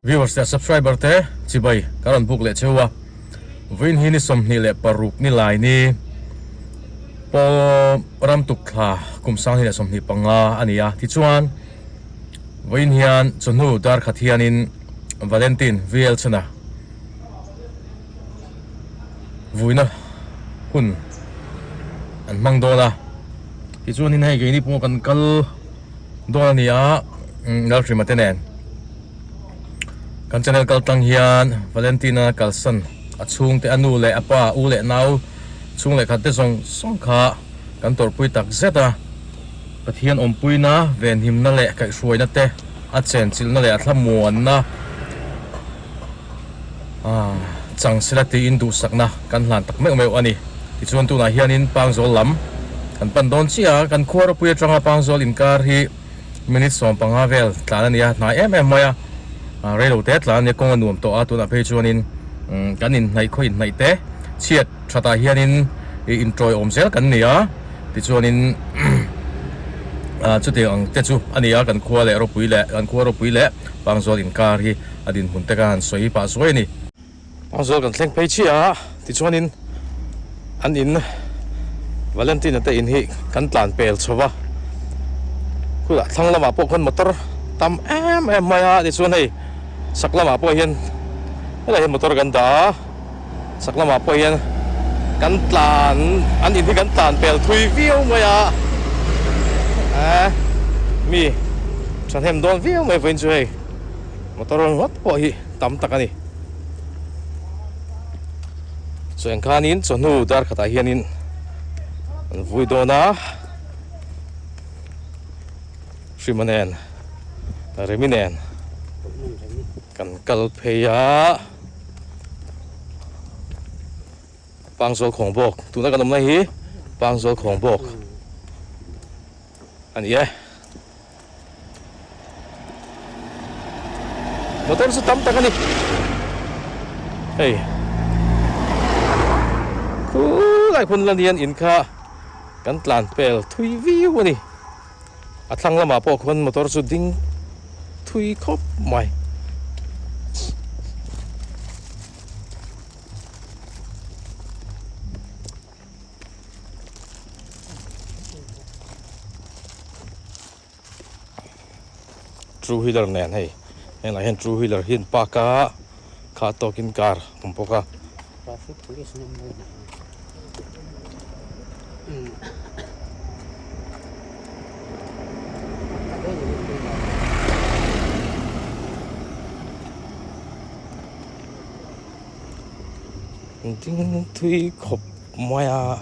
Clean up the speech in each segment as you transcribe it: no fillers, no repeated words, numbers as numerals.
viewers te subscriber te chibai karon buk le chewa win hi ni som ni le paruk ni lai ni po ram tuk kha kum sang hi le som ni panga ania ti chuan win hian chunu dar khathianin Valentine VL chana vuina hun an mang dola ti chuan in hei ge ni po kan kal dola nia nal tri matenen kan channel kal tang hian Valentina kalsan achung te anu le apa u le nau chung le khat te song kha kan tor pui tak zeta pathian om pui na ven him na le kai suai na te a chen chil na le a thlamuan na chang silati in du sakna kan hlan tak mek meu ani ti chuan tu na hian in pangzol lam kan pan don chia kan khor pui atanga pangzol in kar hi minute som panga vel tlan ania na em maya relo te tlan ne kong anuam to a tu na pe chuan in kan in nai khoi nai te chiat thata hian in introi omsel kan nia ti chuan in chu te ang te chu ania kan khua le ro pui le kan khua ro pui le pangzol in kar hi adin hun te kan soi pa soi ni pangzol kan thleng pe chia ti chuan in an in Valentine te in hi kan tlan pel chowa kula thang lama po kon motor tam em maya ti chuan hei sak lama po hian helai motor kan da sak lama po hian kan tlan an in hi kan tlan pel thui viu maya mi chan hem don viu mai vein chu hei motor hot po hi tam takani so en khanin chonu dar khata hianin an vui dona Shrimanen reminen kan kal pheya pangzol khongbok tuna kan omna hi pangzol khongbok ani motor su tam takani hey kulai khun lanian in kha kan tlan pel thui viu ani athlang lama po khon motor su ding thui khop mai true wheeler nen hei en hen true wheeler hin pa ka kha to kin car pompoka traffic police number ding thui khop maya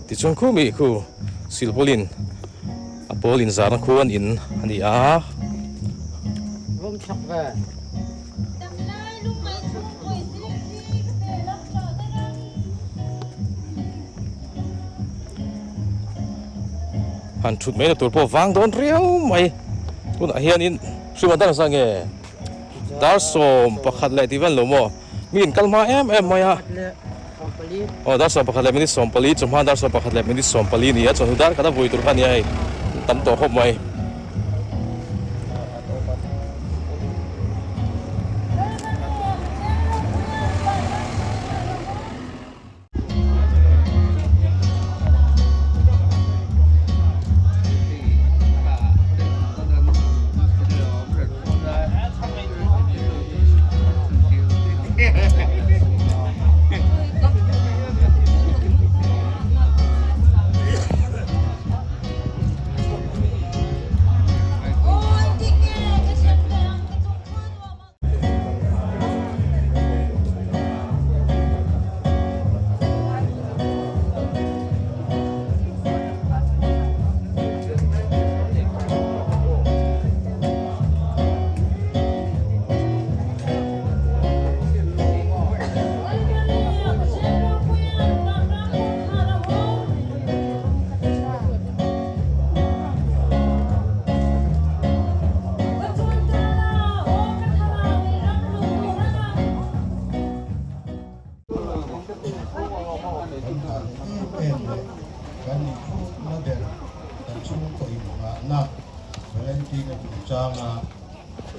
ti chuan khu mi khu silpolin a polin zar khu an in ani a rom chak ve han thut mai na tur po wang don riau mai tun a hian in Shrimanen sang nge dar som pakhat le tiwan lomo min kalma em maya dar som pakhat le minit som pali chuma dar som pakhat le minit som pali ni a chon dar kada voi tur khan ai tam to khop mai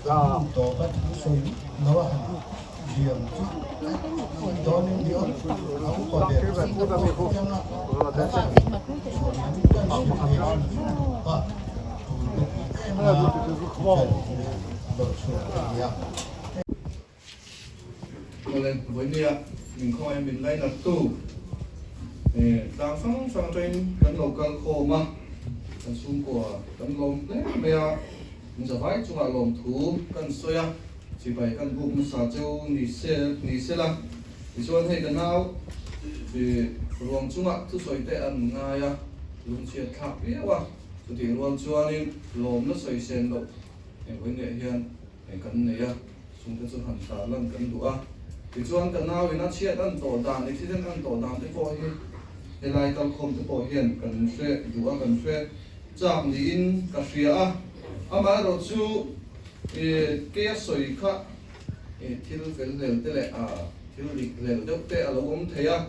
to ka soi nawa diam chu don ni on au ko de ko da mi ko da sa lên với nia mình không em mình lấy là tu đang phăng trên cánh lồng căng khô mà cánh sung của cánh lồng đấy bây giờ mình sẽ phải chúng ta lồng thú cánh xoay à chỉ phải cánh bụng nó xả châu nỉ xe là thì cho thấy cánh nào thì luồng chúng ta thứ xoay tệ ăn ngay à luồng chiết khác biết quá thì luồng cho nên lồng nó xoay sen đâu với nia hiện cánh này à chúng ta sẽ hành ta lần cánh đũa thì chuan kan nào ina chiat an to dan ni thisen an to dan te po hi helai kal khom te po hian kan hre duwa kan hre chak ni in ka hria a ama ro chu ke soi kha thil vel lel te le a thil lik lel deuh te a lo om theia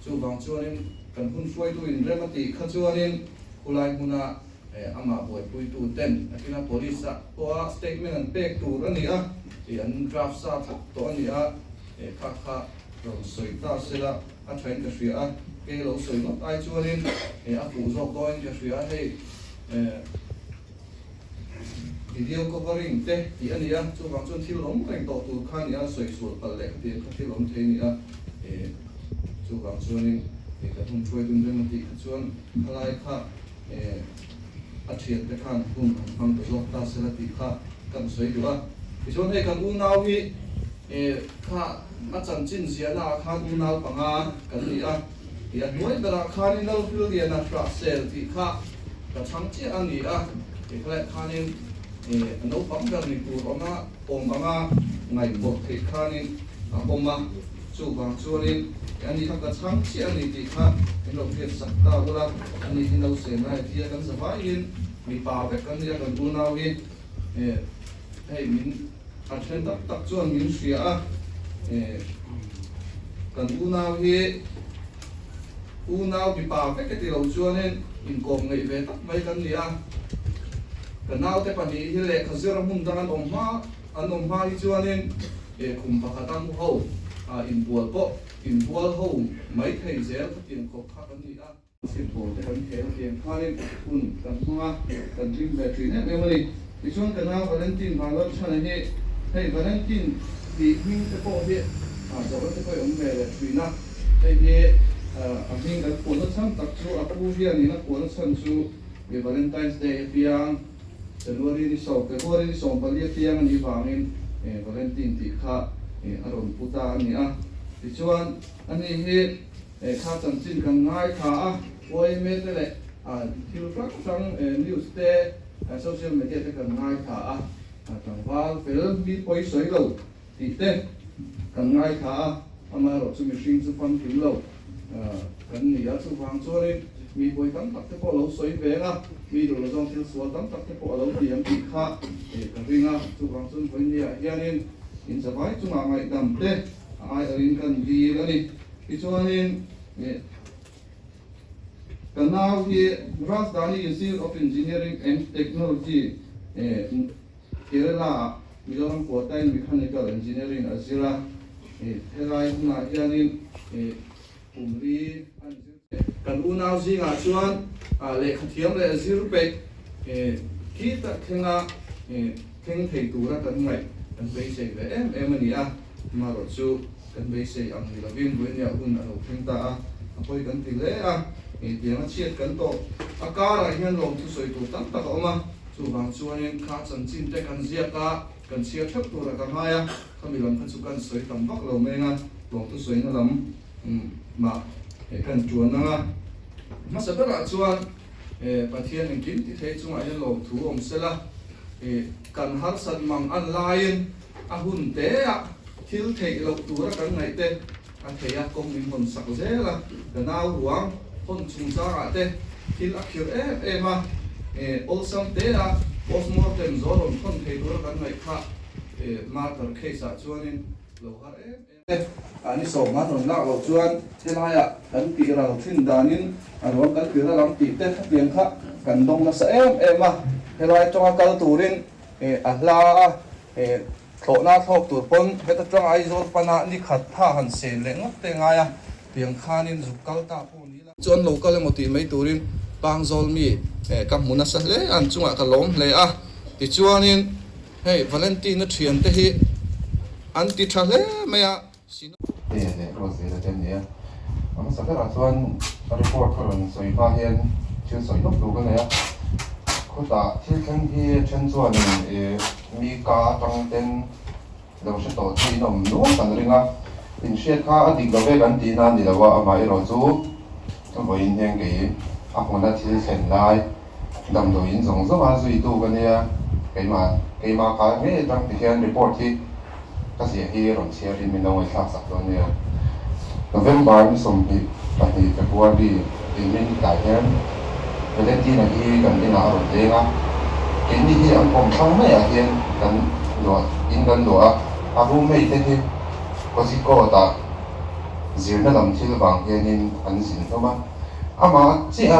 chu wang chuan in kan hun fuai tu in remati kha chuan in kulai huna ama boi pui tu ten akina police a po statement an pek tur ani a ti an draft sa thak to ani a kha rồi soi ta sẽ là anh thấy cái phía cái lỗ soi nó ai chưa nên anh phụ giúp tôi cái phía hay video covering thế thì anh ấy chú vắng chú thiếu lắm cảnh tổ tu khăn nhá soi soi bật lệ thì có thiếu lắm thế nhá chú vắng chú nên cái thùng chui đun lên một tí chú anh lại kha anh triển cái khăn cùng hàng tổ giúp ta sẽ là tí kha cần soi được thì chú thấy cần u nào đi kha a chan chin zia na kha u nau panga kan ni a ya noi bera kha ni no fil dia na tra sel ti kha ka chang chi an ni a ti khle kha ni no pam gar ni tu ronga om anga ngai bo ti kha ni a oma chu bang chu ni ani kha ka chang chi an ni ti kha no phe sak ta ula ani hin no se na ti kan sa vai in mi pa ve kan ya kan u nau hi hey min a chen tak chuan min sia a cần u nào bị bà cái thì đầu chuan nên in còm ngày về tắt mấy cái gì à cần nào cái phần gì thì lệ khởi sự làm hùng đang ăn ôm hoa đi chuan nên cùng bà khát ăn hậu in buồn hậu mấy thầy dễ có tiền cột khác cái gì à xin phổ để cần thế tiền hoa nên cần hoa cần chim về thủy net em ơi thì chuan cần nào Valentine vào lớp cho này hay Valentine thì mình sẽ có hiện cho nó sẽ có ông về thủy nặng thì mình cái cuốn nó sẵn tập chú aku hiện nó cuốn nó sẵn chú về Valentine's Day piang January đi sau February đi sau bali piang đi vangin Valentine thì kha aron puta ani a thì chuan ani he kha chan chin kan ngai kha oi me te le thil rak sang news te social media te kan ngai kha tang wal fel mi poi soi lo ti te kan ngai kha ama ro chu mi hring chu pam tim lo kan ni a chu wang chu ni mi poi tam tak te po lo soi ve nga mi do lo jong thil sual tam tak te po lo tiam ti kha kan ringa chu wang chun poi ni a hianin in savai chu ma ngai dam te ai arin kan vi ani ti chuanin kan now hi Rajdhani Institute of Engineering and Technology Kerala Mizoram Portain Mechanical Engineering Azira helai na hianin umri kan unau zinga chuan le khathiam le azir pe ki ta khenga kheng thei tura kan ngai kan be sei ve em ani a ma ro chu kan be sei ang ni lovin buin ya hun alo kheng ta a apoi kan ti le a tiang chiat kan to akara hian lom thu soi tu tam tak oma chu wang chuanin kha chan chin te kan zia ka kan sia thap tu ra ka maya khami lam khan chu kan soi tam bak lo menga lom tu soi na lam ma kan chuan nga ma sabara chuan pathian in kin ti thei chunga hian lom thu om sela kan har san mang an lain a hun te a thil thei lo tu ra kan ngai te a theia kom min hon sak zela kanau ruang hon chung cha a te thil a khir ma olsam te a postmortem zoron khon thei tur kan ngai kha matter case a chuanin lo har ani so ma thon la lo chuan helaya kan ti ra thin danin aro kan ti ra lam ti te piang kha kan dong na sa ma helai chonga kal turin ahla thọ na thok tur pon heta tang ai zol pana ni khat tha han sen le ngak te nga ya piang khanin zukal ta po ni la chuan local emoti mai turin pang zol mi kam muna sa le an chunga ka lom le a ti chuanin hei valentine thian te hi an ti tha le maya sin rose le tem ne ama sa ra chuan report kharon soi pa hian thil soi lok tu ka ne ko ta thil thleng hi chen chuan mi ka tang ten lo se to thi nom nu kan ringa in she kha adik lo ve kan ti na ni lawa ama I ro chu voin heng ge a hona thil thlen lai dam do in zong zong a zui tu ka ne keima ka nge tang ti hian report hi ka sia hi ron sia rin min lo thak sak do ne November mi som hi pahni February in min ta hian Valentine hi kan ina ron lenga kini hi ang pom thang mai a hian kan lo in kan lo a ru mai te hi ko si ko ta zirna lam thil wang hian in an sin thoma ama chi a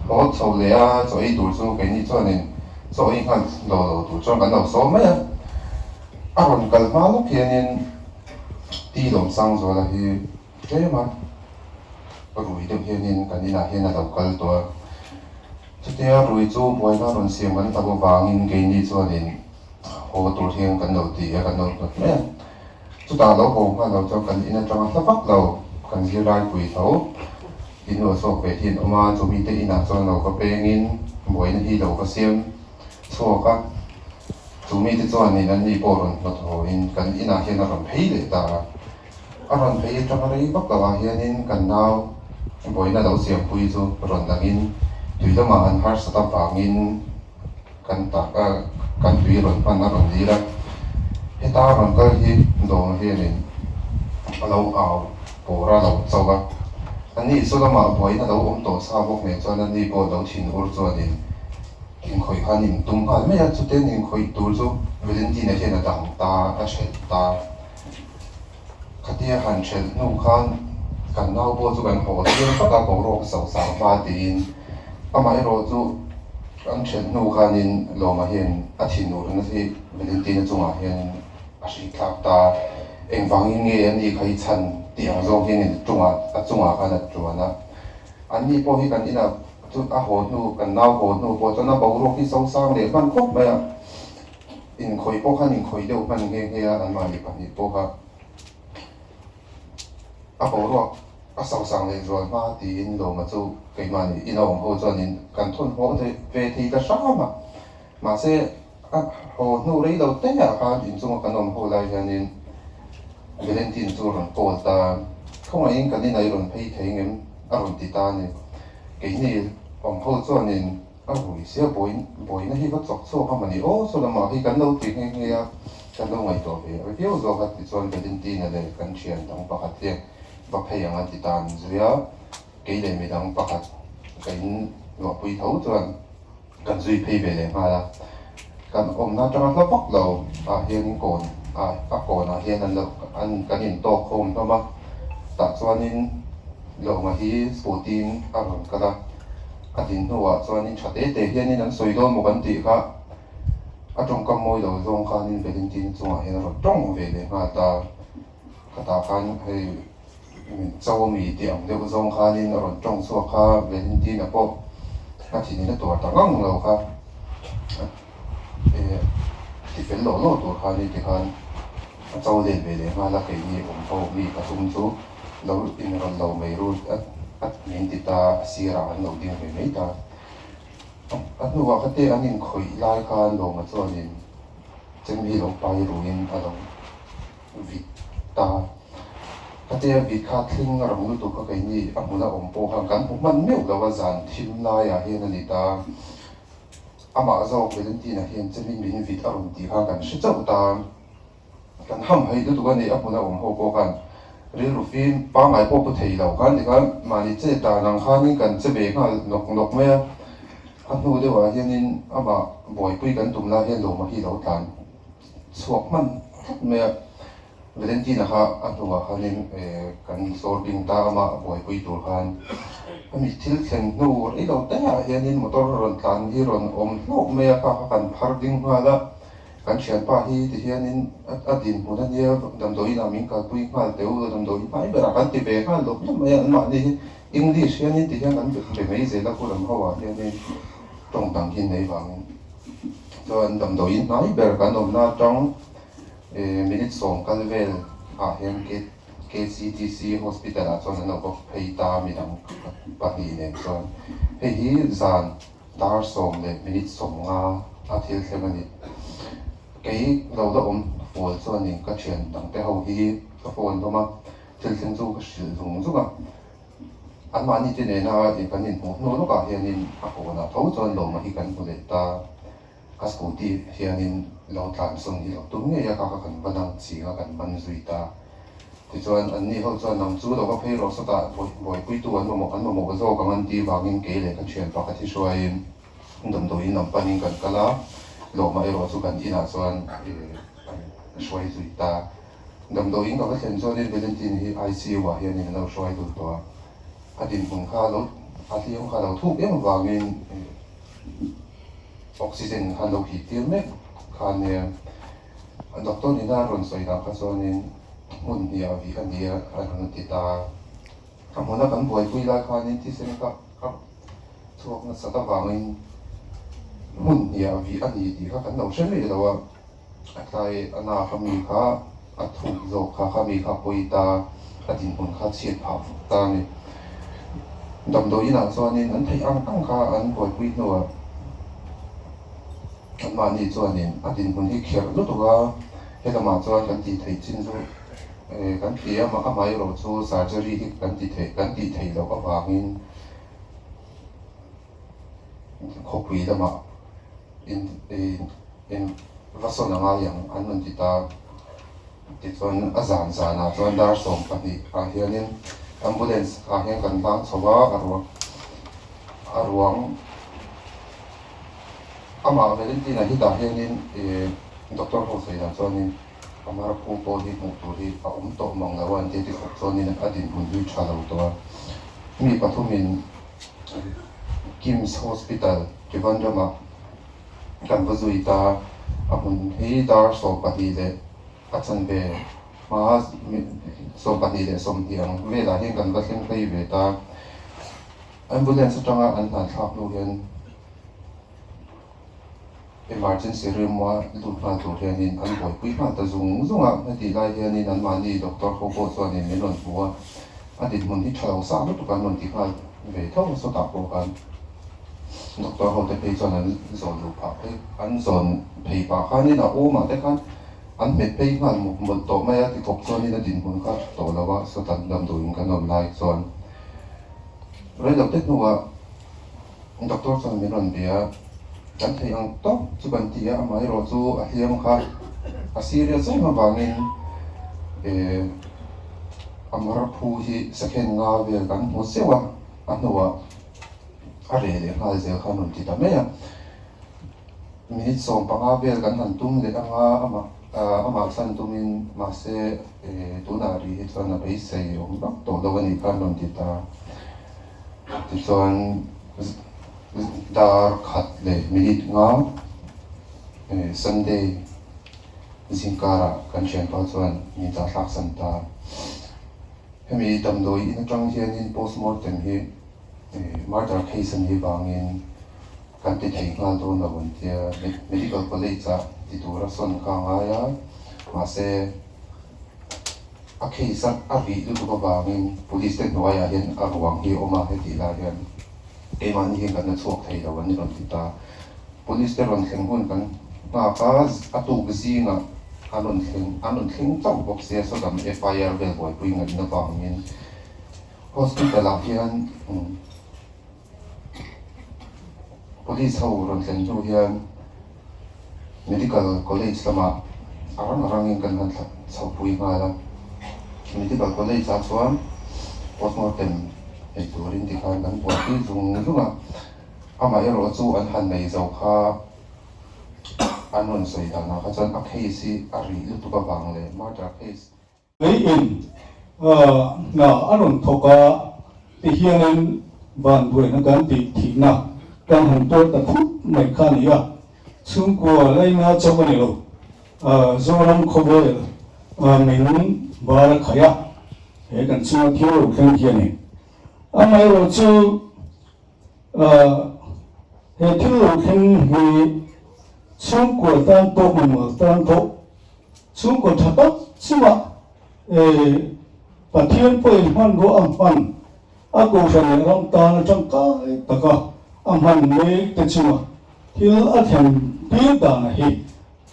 lo chho le a choi tur chu kini chuanin choi han lo tu chuan kan lo so mai a ron kal ma lo hian in ti lom sang zo la hi ma rui dem hian in kan ina hian a lo kal to Chitia rui chu boina ron siam kan tabo wangin geini chuanin ho tur hian kan lo ti kan lo me chu ta lo ho ma lo cho kan ina tang hlapak lo kan zirai pui tho in lo sok ve hin oma chu mi te ina chuan lo ka pengin boina hi lo ka siam chuaka chu mi te chuanin an ni poron lo tho in kan ina hian ron phei le ta aron phei tang rei bak lawa hian in kan nau boina lo siam pui chu ron langin tùy đó mà anh har sa ta wangin kan ta kan tùy ron pan na ron di la heta ron ka hi do hianin alo aw pora lo chawa ani so lama boina lo to sa bok me chuan ani po lo thin ur chuanin in khoi khanin tum pa me ya chu ten in khoi tur chu Valentine hian dang ta a shet ta khatia han chel nu khan kan nau bo chu kan ho hian pa ka ko ro sau sa ma tin ama ero chu ang chen nu khanin lo ma hian a thin ur na si Valentine chunga hian a hri thlak ta eng wangin nge ani khai chan tiang zo hian chunga kana chuana ani po hi kan ina chu a ho nu kan nau ho nu po chana bo ro ki so sang le man khop ma in khoi po khanin khoi deuh man nge nge an ma ni pa ni po kha a bo ro a sau sang le zo ma ti in lo ma chu cái mà in ông hồ cho nên cần thôn hồ thì về thì ta sao mà sẽ hồ nô đấy đầu tiên là ha in chung cần ông hồ lại cho nên Valentine chu ron ko ta không ai in cái này ron pay thấy em ron ti ta này cái này ông hồ cho nên buổi xưa buổi nó hi vật chọc số không mà đi ô số là mà hi cần đâu thì nghe cần đâu ngày tổ về cái điều do cái thì cho Valentine này cần chuyện đóng bạc hạt tiền và pay ang ti ta rồi cái này mình đang bắt cái ngọc quý thấu chuan cần duy phi về để mà là cần ôm nó cho nó bóc đầu hiền cồn các cồn hiền ăn cái nhìn to khom thôi mà tại chuan nên lâu mà hi protein rồi cái đó cái nhìn nó chuan nên chặt để hiền nên ăn sôi đôn một vấn đề khác trong cầm môi đầu trong khăn nên về đến tin chuan hiền rồi trong về để mà ta khăn hay châu Mỹ tiệm đều dùng khá nên ở trong số khá Valentine là po các chị nên tuổi ta ngang lâu khá thì phải lỗ tuổi khá nên thì khá châu lên về để mà là cái gì cũng po Mỹ cả sung số lâu in rồi lâu mấy rồi nên thì ta xí ra lâu tiền về mấy ta anh nói cái thế anh nên khởi lại khá lâu mà cho nên chân bị lâu bay rồi in anh vì ta cái thế bị khát thinh rồi muốn tụ cái gì anh muốn là ôm po hàng cắn cũng mạnh miêu làว่า dàn thêm lại à hiện nay ta ama zo Valentine hiện chân mình vịt ở trong tí hàng cắn sẽ cháu ta cắn hầm hay tụ cái này anh muốn là ôm po po cắn rồi lúc phim ba ngày po po thấy lâu cắn thì cắn mà đi chơi ta năng khăn nhưng cắn chơi bể cắn nọc mấy anh nói đấyว่าhiện nay ama boy quy cắn tụm la hiện lâu mà hi lâu tàn suộc man mấy Valentine ha anh nói ha nên kan sorting ta ama boy pui tur khan ami thil thlen nu ri lo ta ya hian in motor ron tlan hi ron om hlok me ka kan phar ding ha la kan thian pa hi ti hianin adin hmun ania damdawi na min kal pui ngal teu damdawi mai bera kan ti be khan lop mai an ma ni English hianin ti hian kan be mei zela kuram hawa hianin tong tang hin nei wang cho an damdawi mai ber kan om na tong minute song kalvel a hian ke KCTC hospital a chuan an awk phei ta midang pahnih nen chuan hei hi zan dar som le minute som nga a thil thleng ani kei lo da fol chuan in ka thian dang te ho hi ka phone doma thil thleng chu ka hril zung zunga an mani ti nena in kan in hmu hnu lawkah hianin a kawna tho chuan lo ma hi kan hmu le ta ka scooty hianin lo tlan sawn hi lo tum nge ya ka kan banang chinga kan ban zui ta ti chuan an ni ho chuan nam chu lo ka phei ro sa ta boi pui tu an mo ka zo ka man ti wangin ke le kan thian pa ka thi hruain dam do in nam panin kan kala lo ma ero chu kan ina chuan hruai zui ta dam do in ka thlen chuan in Valentine hi ICU wa hianin lo hruai tu to adin hmun kha lo athiam kha lo thuk em wangin oxygen han lo hi tir mek khan ne doctor ni na ron soi da kha chuanin mun ni a vi ania an ti ta amona kan boi pui la khanin ti sen ka chuak na sata wangin mun ni a vi ani ti kha kan lo shen le lawa atlai ana khami kha athu zo kha khami kha pui ta adin hmun kha chiat pha ta ni dam do ina chuanin an thei ang kha an boi pui no an ma ni chuanin adin hmun hi kher lu tuwa helama chuan kan ti thei chin chu kan ti ama ka mai ro chu surgery hi kan ti thei lo ka wangin khopui lama in vasona nga yang an man ti ta ti chuan azan zana chuan dar som pani a hianin ambulance a hian kan bang chowa arwang ama Valentine hi da hianin doctor ho sei dan chuanin amara pu hi hmuh tur hi a to mong la wan ti khop chuanin adin hmun hui tha lo to mi pathumin Kim's Hospital Trivandrum kan vazui ta a hmun hi dar so pahnih le a chan ve ma so pahnih le som hiang vela hian kan va thleng hlei ve ta ambulance atanga an hlan thlak lu hian emergency room wa lu hlan tur hianin an boi pui hlan ta zung zunga heti lai hianin an mani doctor ho po chuanin min ron hmuwa adin hmun hi thalo sa lu tu kan ron ti hlan ve tho so ta po kan doctor ho te phei chuan an zon lu pha phei an zon phei pa khanin a oma te khan an met phei hlan mun to mai a ti khop chuanin adin hmun kha to lawa so tan dam do in kan on lai chuan re lo te nuwa doctor chuan min ron bia kan thei ang to chu ban ti a mai ro chu a hiam kha a serious ai ma bangin amara phu hi second nga vel kan mo sewa anwa are le hal zel khanon ti ta me ya minute som panga vel kan han tum le anga ama san tumin ma se tunari hi chuan a bei sei om bak to do ni kanon ti ta ti chuan dar khat le minute nga Sunday zingkara kan thian pa chuan ni ta thlak san ta hemi damdawi in atang hianin postmortem hi murder case an hi wangin kan ti thei ngal do na bun tia medical college a ti tura son ka nga ya ma se a case a vi lu ko wangin police te noya hian a ruang hi oma he ti la hian eman hi kan na chuak thei lo an ron ti ta police te ron thleng hun kan ma ka atu gzinga anon thleng chau bok se so dam FIR vel boy pui ngai na wangin hospital a hian police ho ron thleng chu hian medical college lama arangin kan han chau pui nga la medical college a chuan postmortem ei turin ti khan kan buat hi zunga ama ero chu an han nei zo kha anon soi da na kha chan a case a ri lu tu ka wang le murder case lấy in na aron thoka ti hianin van buai na kan ti thina kan han to ta khut mai kha ni a chung ko lai na chawani lo zoram khovel mình bar khaya he kan chu thiu khen hiani amai ro chu he thiu khen hi chung của tan to mình mở tan to chung của thật đó chima và thiên bồi hoan go am hoan aku phải làm ta trong cái tất cả am hoan mấy cái chima thiên ở thiên thiên ta này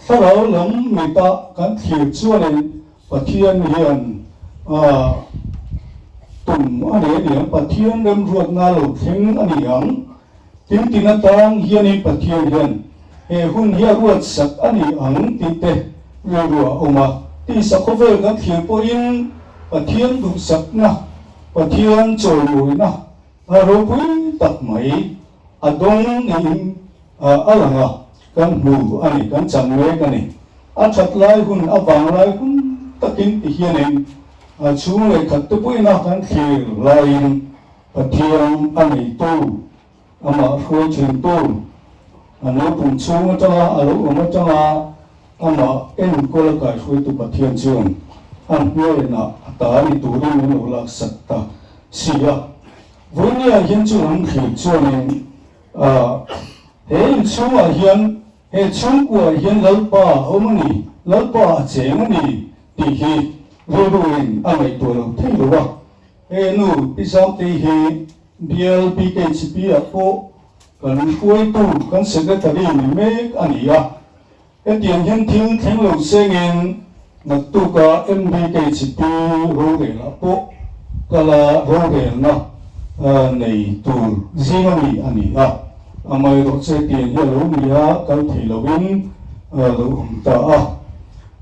sau đó lắm người ta can thiệp cho nên và thiên hiền tụng anh ấy điểm và thiên đem ruột na lục thiên anh ấy tin tin tang hiền và thiên hiền he hun hiya ruột sắc anh ấy tin te ruột oma ti sắc có về can thiệp po in và thiên đủ sắc na và thiên trồi mũi na rồi quý tập mấy đông in alanga kan mu ani kan changwe kani a that lai hun a wang lai hun takin ti hianin a chung le khat tu puina kan khir lai pathiam ani tu ama khoi chin tu ano pun chung ta a lo ma ta ama en ko la kai khoi tu pathiam chung an hoi na ta ni tu ri no la sakta sia vonia hin chu ang khir chuanin he chung a hian he chung của hiền lalpa omani lalpa chengani ti hi roruin amai to lo thei lo wa he nu pisam ti hi BLPKCP apo kan koi tu kan secretary ni me ania he tiang hian thing theng lo sengin na tu ka MBKCP ro re la po kala ro re na nei tu zingani ania amai ro che tiền ya lo mia kal thei lovin lo ta a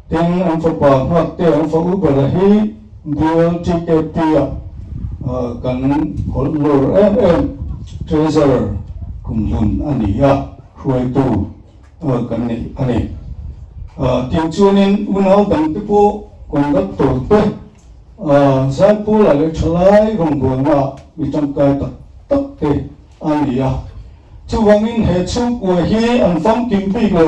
ten an fa pa ha te an fa u ba hi dual ticket pia kan hol lor treasurer kum hun ani ya huai tu kan ni ani tin chuanin unau dang te po kon dak to pe sai pu la le thlai rong go na mi chang kai tak te ani ya chu wangin he chu của hi an phong kim big lo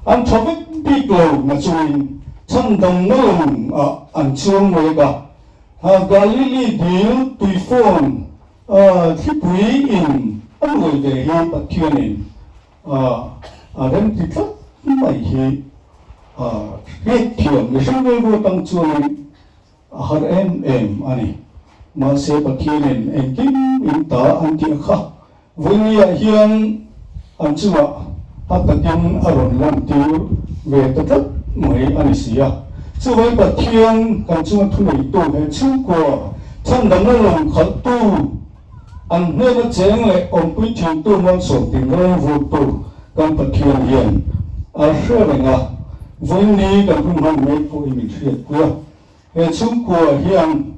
an thobek big lo na chuin chan dong no an chuang we ka ha galili deal tui phone thi pui in an loi ve hi pathianin rem ti thak mai hi he thiam le shang we go tang chuin har em ani ma se pathianin en kim in ta an ti kha vonia hian an chuwa hatakin aron lam tiu ve tatak mai anisia chuwai pathian kan chuwa thunei tu he chu ko chan dang long khat tu an ne na cheng le om pui thing tu mon so tin lo vu tu kan pathian hian a hrenga voini kan hun man me ko imi thiet ko he chu ko hian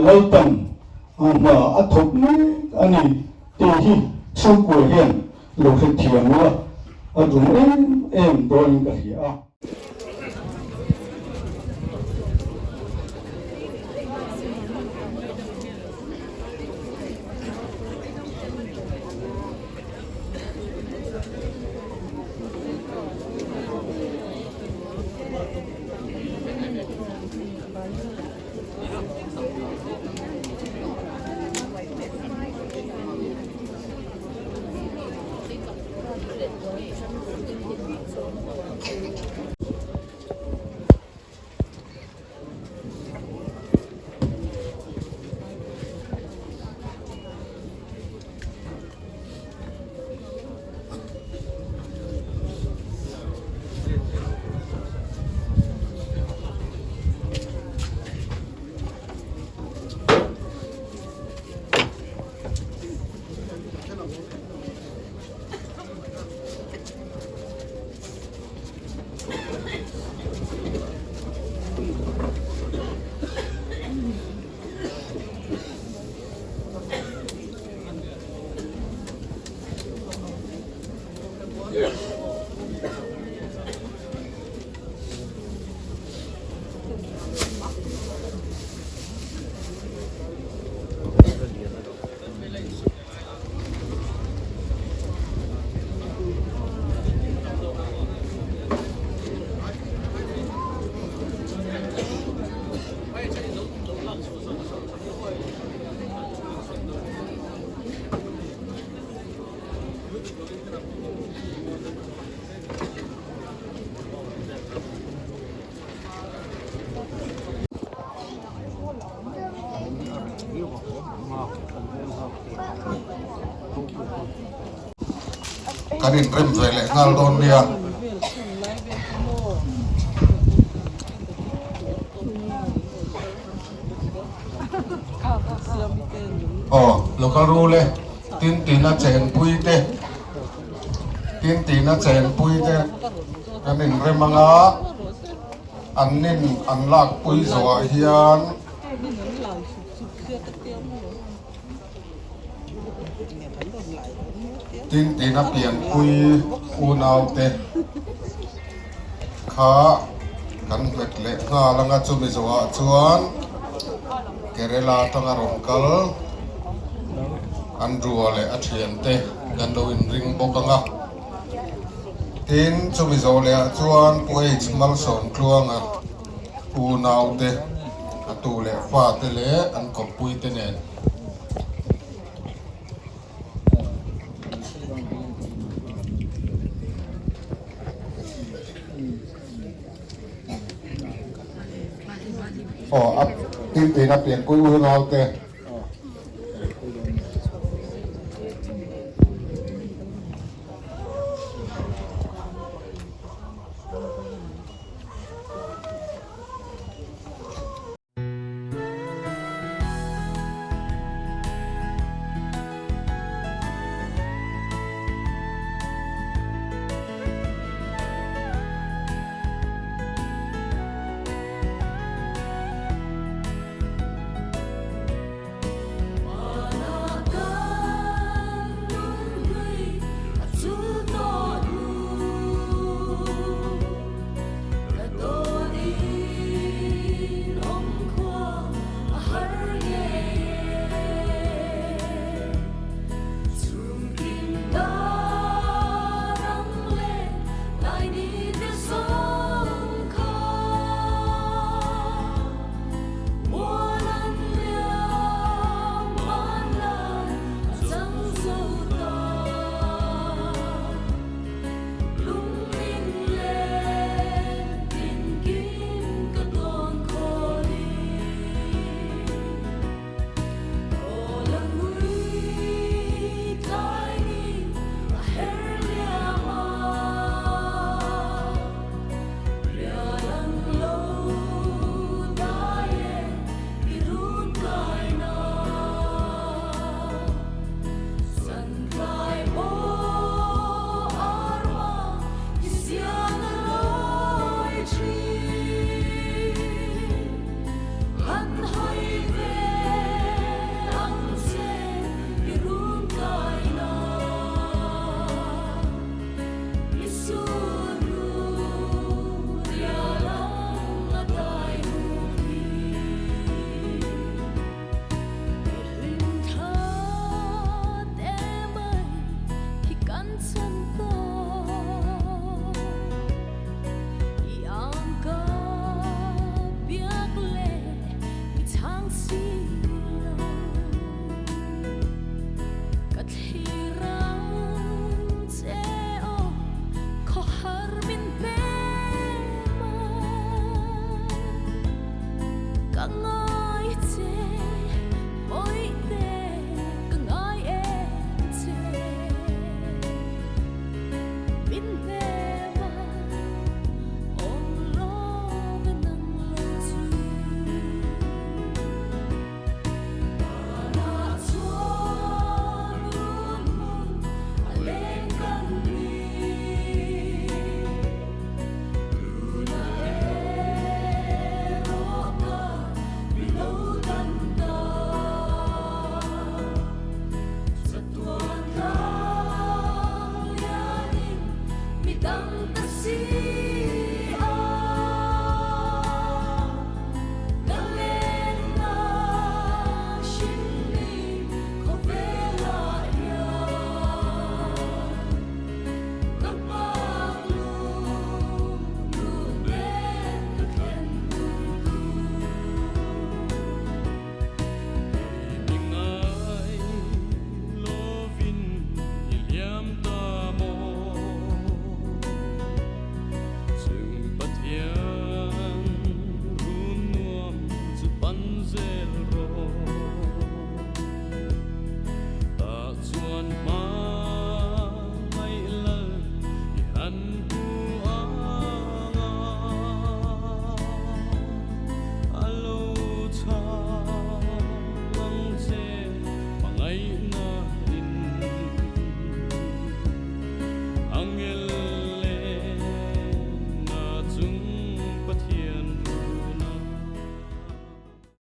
laltan ana athop ne ani ti hi chung của hiền lục hình thiền nữa ở đúng em đôi cả hiểu กันอินเริ่มเลยเลยงานโดนเดียอ๋อเราก็รู้เลยตีนน่าเจนปุยเตตีนน่าเจนปุยเตกันอินเริ่มมังอาอันนินอันลักปุยสวะเฮียนตีนน่าเปลี่ยนปุยอูนาวเตขากันเวทเล็กงาลังอาจุมิสวะชวนเกเรลาตั้งอารมณ์กัลอันรัวเลยอัจฉริยะเตกันโดนริงบกังอ่ะทีนจุมิโซเลยชวนปุยจิมัลสอนคลวงอ่ะอูนาวเตอัตุเลยฟาเตเลยอันกบปุยเตเนนอ๋ออัพตีนน่ะเปลี่ยนปุยอูนาวเต